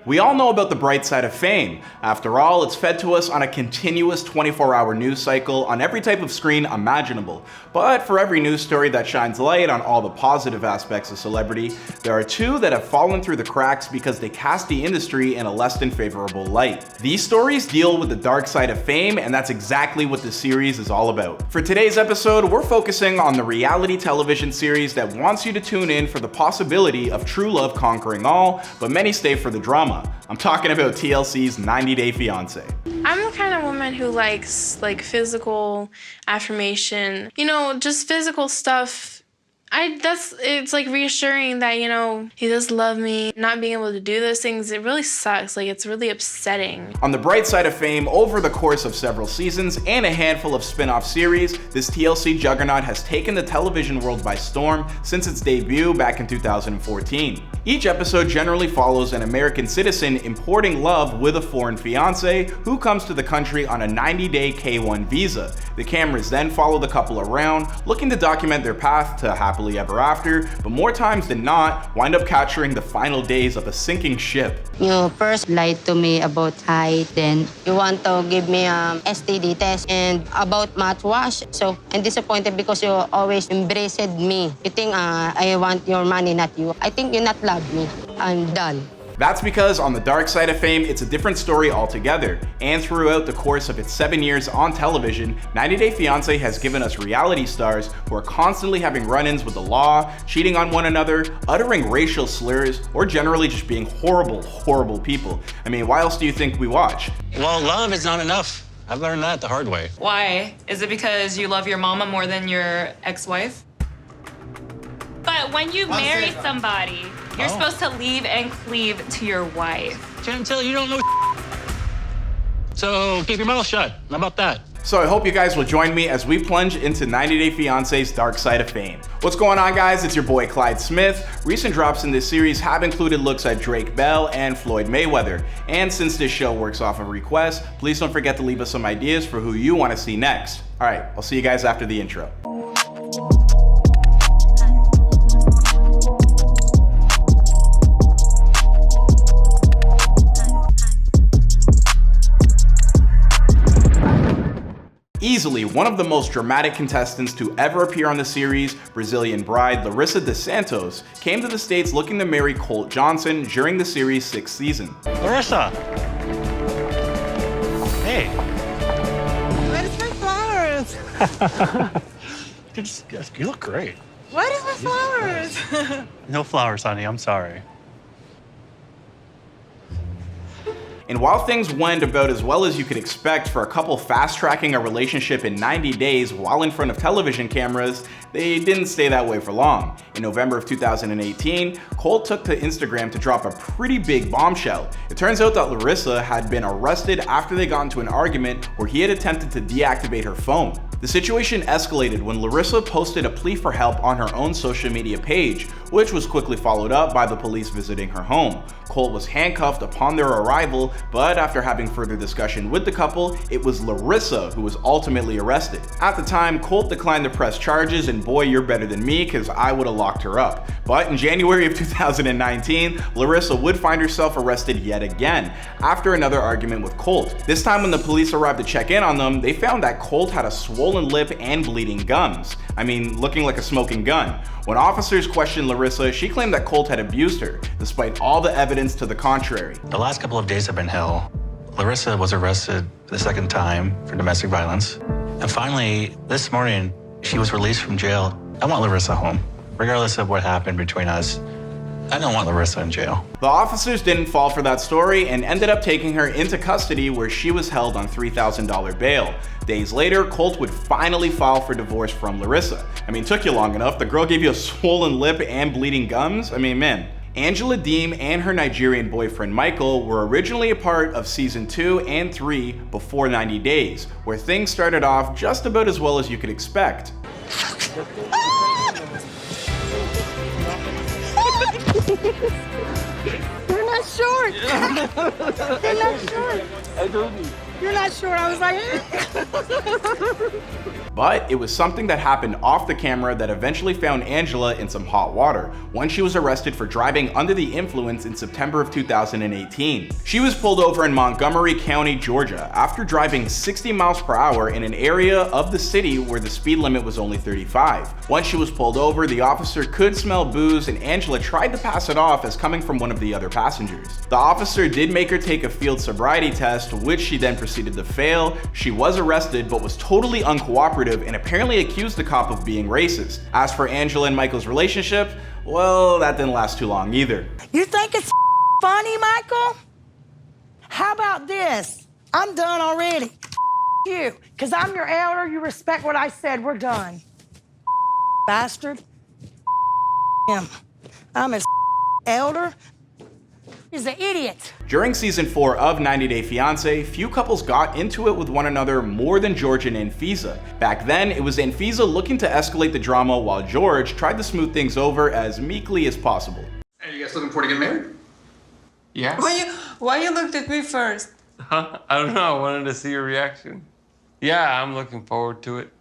We all know about the bright side of fame. After all, it's fed to us on a continuous 24-hour news cycle on every type of screen imaginable. But for every news story that shines light on all the positive aspects of celebrity, there are two that have fallen through the cracks because they cast the industry in a less than favorable light. These stories deal with the dark side of fame, and that's exactly what this series is all about. For today's episode, we're focusing on the reality television series that wants you to tune in for the possibility of true love conquering all, but many stay for the drama. I'm talking about TLC's 90 Day Fiancé. I'm the kind of woman who likes physical affirmation, just physical stuff. It's reassuring that, he does love me. Not being able to do those things, it really sucks. It's really upsetting. On the bright side of fame, over the course of several seasons and a handful of spin-off series, this TLC juggernaut has taken the television world by storm since its debut back in 2014. Each episode generally follows an American citizen importing love with a foreign fiancé who comes to the country on a 90-day K-1 visa. The cameras then follow the couple around, looking to document their path to happily ever after, but more times than not, wind up capturing the final days of a sinking ship. You first lied to me about height, then you want to give me STD test and about mouthwash. So I'm disappointed because you always embraced me. You think I want your money, not you. I think you not love me. I'm done. That's because on the dark side of fame, it's a different story altogether. And throughout the course of its 7 years on television, 90 Day Fiancé has given us reality stars who are constantly having run-ins with the law, cheating on one another, uttering racial slurs, or generally just being horrible, horrible people. I mean, why else do you think we watch? Well, love is not enough. I've learned that the hard way. Why? Is it because you love your mama more than your ex-wife? But when you marry somebody, you're supposed to leave and cleave to your wife. Chantel, you don't know. So keep your mouth shut. How about that? So I hope you guys will join me as we plunge into 90 Day Fiancé's dark side of fame. What's going on, guys? It's your boy Clyde Smith. Recent drops in this series have included looks at Drake Bell and Floyd Mayweather. And since this show works off of requests, please don't forget to leave us some ideas for who you want to see next. All right, I'll see you guys after the intro. Easily one of the most dramatic contestants to ever appear on the series, Brazilian bride Larissa de Santos came to the States looking to marry Colt Johnson during the series' 6th season. Larissa! Hey! Where's my flowers? You look great. What is my flowers? No flowers, honey. I'm sorry. And while things went about as well as you could expect for a couple fast-tracking a relationship in 90 days while in front of television cameras, they didn't stay that way for long. In November of 2018, Colt took to Instagram to drop a pretty big bombshell. It turns out that Larissa had been arrested after they got into an argument where he had attempted to deactivate her phone. The situation escalated when Larissa posted a plea for help on her own social media page, which was quickly followed up by the police visiting her home. Colt was handcuffed upon their arrival, but after having further discussion with the couple, it was Larissa who was ultimately arrested. At the time, Colt declined to press charges, and boy, you're better than me because I would have locked her up. But in January of 2019, Larissa would find herself arrested yet again after another argument with Colt. This time when the police arrived to check in on them, they found that Colt had a swollen lip and bleeding gums. I mean, looking like a smoking gun. When officers questioned Larissa, she claimed that Colt had abused her, despite all the evidence to the contrary. The last couple of days have been hell. Larissa was arrested for the 2nd time for domestic violence. And finally, this morning, she was released from jail. I want Larissa home. Regardless of what happened between us, I don't want Larissa in jail. The officers didn't fall for that story and ended up taking her into custody where she was held on $3,000 bail. Days later, Colt would finally file for divorce from Larissa. I mean, it took you long enough. The girl gave you a swollen lip and bleeding gums. I mean, man. Angela Deem and her Nigerian boyfriend Michael were originally a part of season 2 and 3 before 90 Days, where things started off just about as well as you could expect. You're not short. You're not short. I told you. You're not short. I was like, But it was something that happened off the camera that eventually found Angela in some hot water when she was arrested for driving under the influence in September of 2018. She was pulled over in Montgomery County, Georgia, after driving 60 miles per hour in an area of the city where the speed limit was only 35. Once she was pulled over, the officer could smell booze and Angela tried to pass it off as coming from one of the other passengers. The officer did make her take a field sobriety test, which she then proceeded to fail. She was arrested but was totally uncooperative and apparently accused the cop of being racist. As for Angela and Michael's relationship, well, that didn't last too long either. you think it's funny, Michael? How about this? I'm done already. You, because I'm your elder. You respect what I said. We're done. Bastard. Him. I'm his elder. He's an idiot. During season 4 of 90 Day Fiancé, few couples got into it with one another more than George and Fisa. Back then, it was Fisa looking to escalate the drama while George tried to smooth things over as meekly as possible. Are you guys looking forward to getting married? Yeah. Why you looked at me first? Huh? I don't know. I wanted to see your reaction. Yeah, I'm looking forward to it.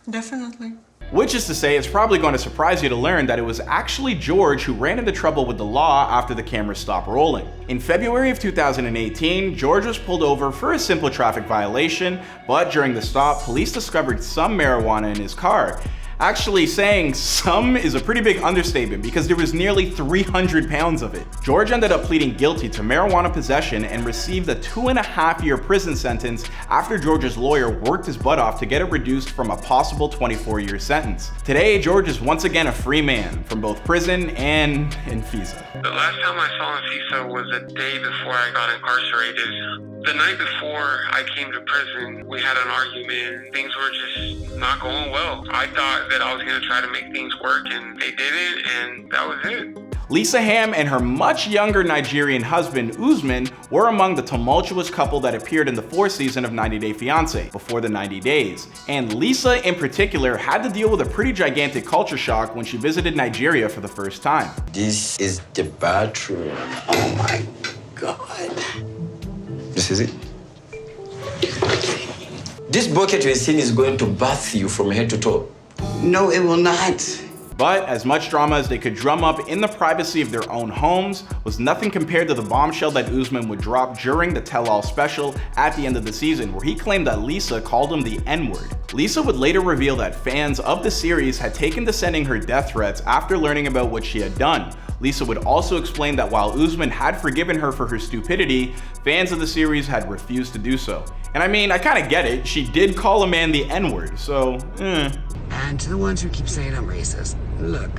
Definitely. Which is to say, it's probably going to surprise you to learn that it was actually George who ran into trouble with the law after the cameras stopped rolling. In February of 2018, George was pulled over for a simple traffic violation, but during the stop, police discovered some marijuana in his car. Actually, saying some is a pretty big understatement because there was nearly 300 pounds of it. George ended up pleading guilty to marijuana possession and received a 2.5-year prison sentence after George's lawyer worked his butt off to get it reduced from a possible 24-year sentence. Today, George is once again a free man from both prison and in Fisa. The last time I saw Fisa was the day before I got incarcerated. The night before I came to prison, we had an argument. Things were just not going well. I thought that I was going to try to make things work, and they didn't, and that was it. Lisa Ham and her much younger Nigerian husband, Usman, were among the tumultuous couple that appeared in the 4th season of 90 Day Fiancé, before the 90 days. And Lisa, in particular, had to deal with a pretty gigantic culture shock when she visited Nigeria for the first time. This is the bathroom. Oh my God. This is it. This bucket you're seeing is going to bath you from head to toe. No, it will not. But as much drama as they could drum up in the privacy of their own homes was nothing compared to the bombshell that Usman would drop during the tell-all special at the end of the season, where he claimed that Lisa called him the N-word. Lisa would later reveal that fans of the series had taken to sending her death threats after learning about what she had done. Lisa would also explain that while Usman had forgiven her for her stupidity, fans of the series had refused to do so. And I mean, I kinda get it, she did call a man the N-word, so And to the ones who keep saying I'm racist, look,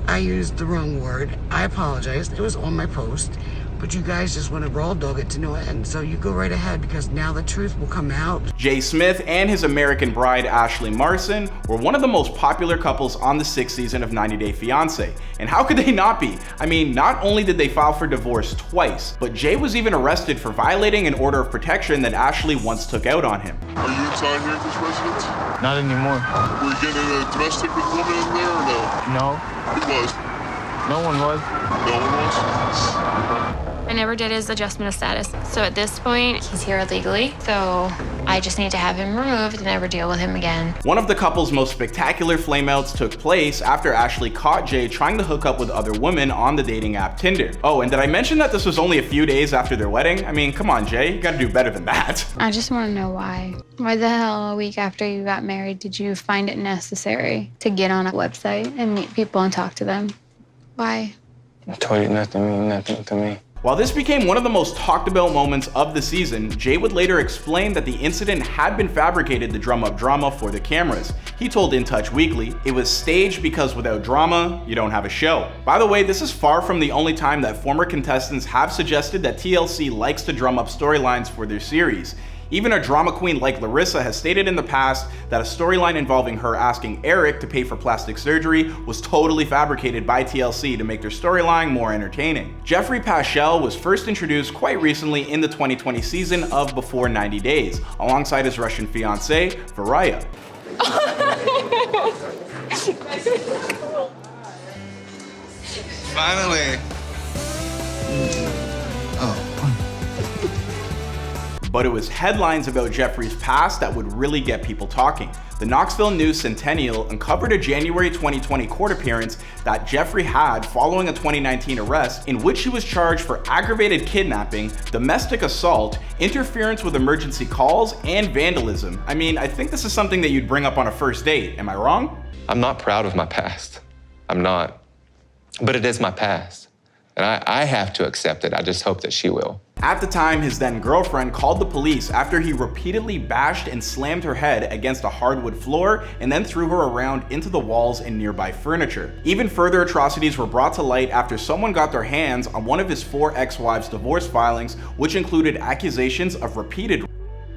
I used the wrong word. I apologize. It was on my post. But you guys just want to raw dog it to no end. So you go right ahead because now the truth will come out. Jay Smith and his American bride Ashley Marson were one of the most popular couples on the 6th season of 90 Day Fiancé. And how could they not be? I mean, not only did they file for divorce twice, but Jay was even arrested for violating an order of protection that Ashley once took out on him. Are you inside here at this residence? Not anymore. Were you getting a domestic with a woman in there or no? No. Who was? No one was. No one was? I never did his adjustment of status. So at this point, he's here illegally. So I just need to have him removed and never deal with him again. One of the couple's most spectacular flameouts took place after Ashley caught Jay trying to hook up with other women on the dating app Tinder. Oh, and did I mention that this was only a few days after their wedding? I mean, come on, Jay, you gotta do better than that. I just want to know why. Why the hell a week after you got married did you find it necessary to get on a website and meet people and talk to them? Why? I told you nothing mean nothing to me. While this became one of the most talked about moments of the season, Jay would later explain that the incident had been fabricated to drum up drama for the cameras. He told In Touch Weekly, it was staged because without drama, you don't have a show. By the way, this is far from the only time that former contestants have suggested that TLC likes to drum up storylines for their series. Even a drama queen like Larissa has stated in the past that a storyline involving her asking Eric to pay for plastic surgery was totally fabricated by TLC to make their storyline more entertaining. Geoffrey Paschel was first introduced quite recently in the 2020 season of Before 90 Days, alongside his Russian fiancée, Varya. Finally. Oh. But it was headlines about Geoffrey's past that would really get people talking. The Knoxville News Centennial uncovered a January 2020 court appearance that Geoffrey had following a 2019 arrest in which he was charged for aggravated kidnapping, domestic assault, interference with emergency calls, and vandalism. I mean, I think this is something that you'd bring up on a first date. Am I wrong? I'm not proud of my past. I'm not. But it is my past. And I have to accept it. I just hope that she will. At the time, his then girlfriend called the police after he repeatedly bashed and slammed her head against a hardwood floor and then threw her around into the walls and nearby furniture. Even further atrocities were brought to light after someone got their hands on one of his 4 ex-wives' divorce filings, which included accusations of repeated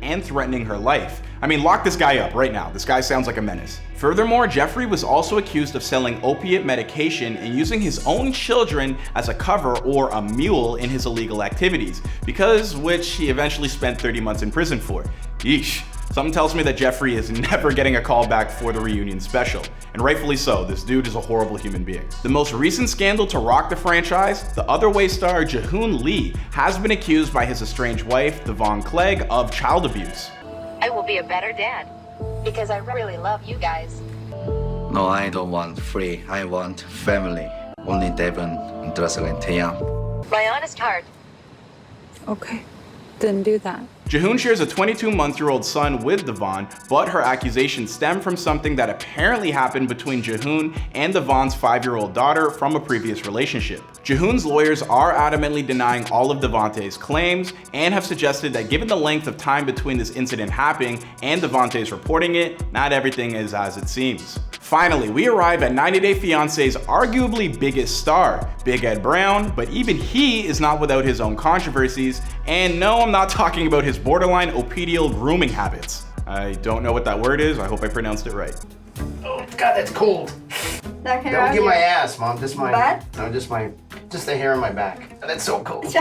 and threatening her life. I mean, lock this guy up right now. This guy sounds like a menace. Furthermore, Geoffrey was also accused of selling opiate medication and using his own children as a cover or a mule in his illegal activities, because which he eventually spent 30 months in prison for. Yeesh. Something tells me that Geoffrey is never getting a call back for the reunion special. And rightfully so, this dude is a horrible human being. The most recent scandal to rock the franchise, the Otherway star Jihoon Lee has been accused by his estranged wife, Devon Clegg, of child abuse. I will be a better dad because I really love you guys. No, I don't want free. I want family. Only Devon and Dressel and Taeyang. My honest heart. Okay, then do that. Jihoon shares a 22-month-old son with Devon, but her accusations stem from something that apparently happened between Jihoon and Devon's 5-year-old daughter from a previous relationship. Jihoon's lawyers are adamantly denying all of Devontae's claims and have suggested that given the length of time between this incident happening and Devontae's reporting it, not everything is as it seems. Finally, we arrive at 90 Day Fiancé's arguably biggest star, Big Ed Brown, but even he is not without his own controversies, and no, I'm not talking about his borderline opedial grooming habits. I don't know what that word is, I hope I pronounced it right. Oh God, that's cold. That hair Don't on get my your ass, Mom. Just my butt? No, just the hair on my back. That's so cold.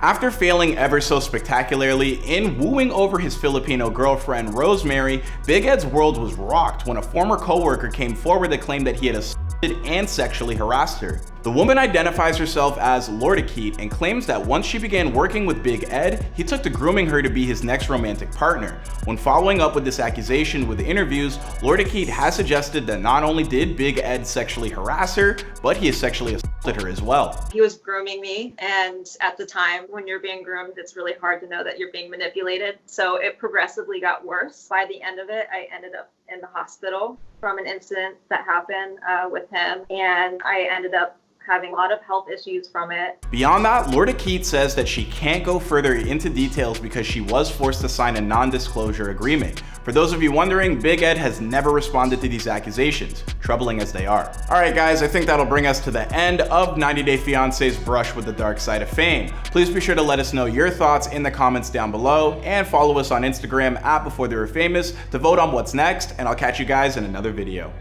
After failing ever so spectacularly in wooing over his Filipino girlfriend Rosemary, Big Ed's world was rocked when a former co-worker came forward to claim that he had assaulted and sexually harassed her. The woman identifies herself as Lordakeet and claims that once she began working with Big Ed, he took to grooming her to be his next romantic partner. When following up with this accusation with interviews, Lordakeet has suggested that not only did Big Ed sexually harass her, but he has sexually assaulted her as well. He was grooming me, and at the time when you're being groomed, it's really hard to know that you're being manipulated. So it progressively got worse. By the end of it, I ended up in the hospital from an incident that happened with him, and I ended up having a lot of health issues from it. Beyond that, Lordakeet says that she can't go further into details because she was forced to sign a non-disclosure agreement. For those of you wondering, Big Ed has never responded to these accusations, troubling as they are. Alright guys, I think that'll bring us to the end of 90 Day Fiancé's brush with the dark side of fame. Please be sure to let us know your thoughts in the comments down below, and follow us on Instagram @BeforeTheyWereFamous to vote on what's next, and I'll catch you guys in another video.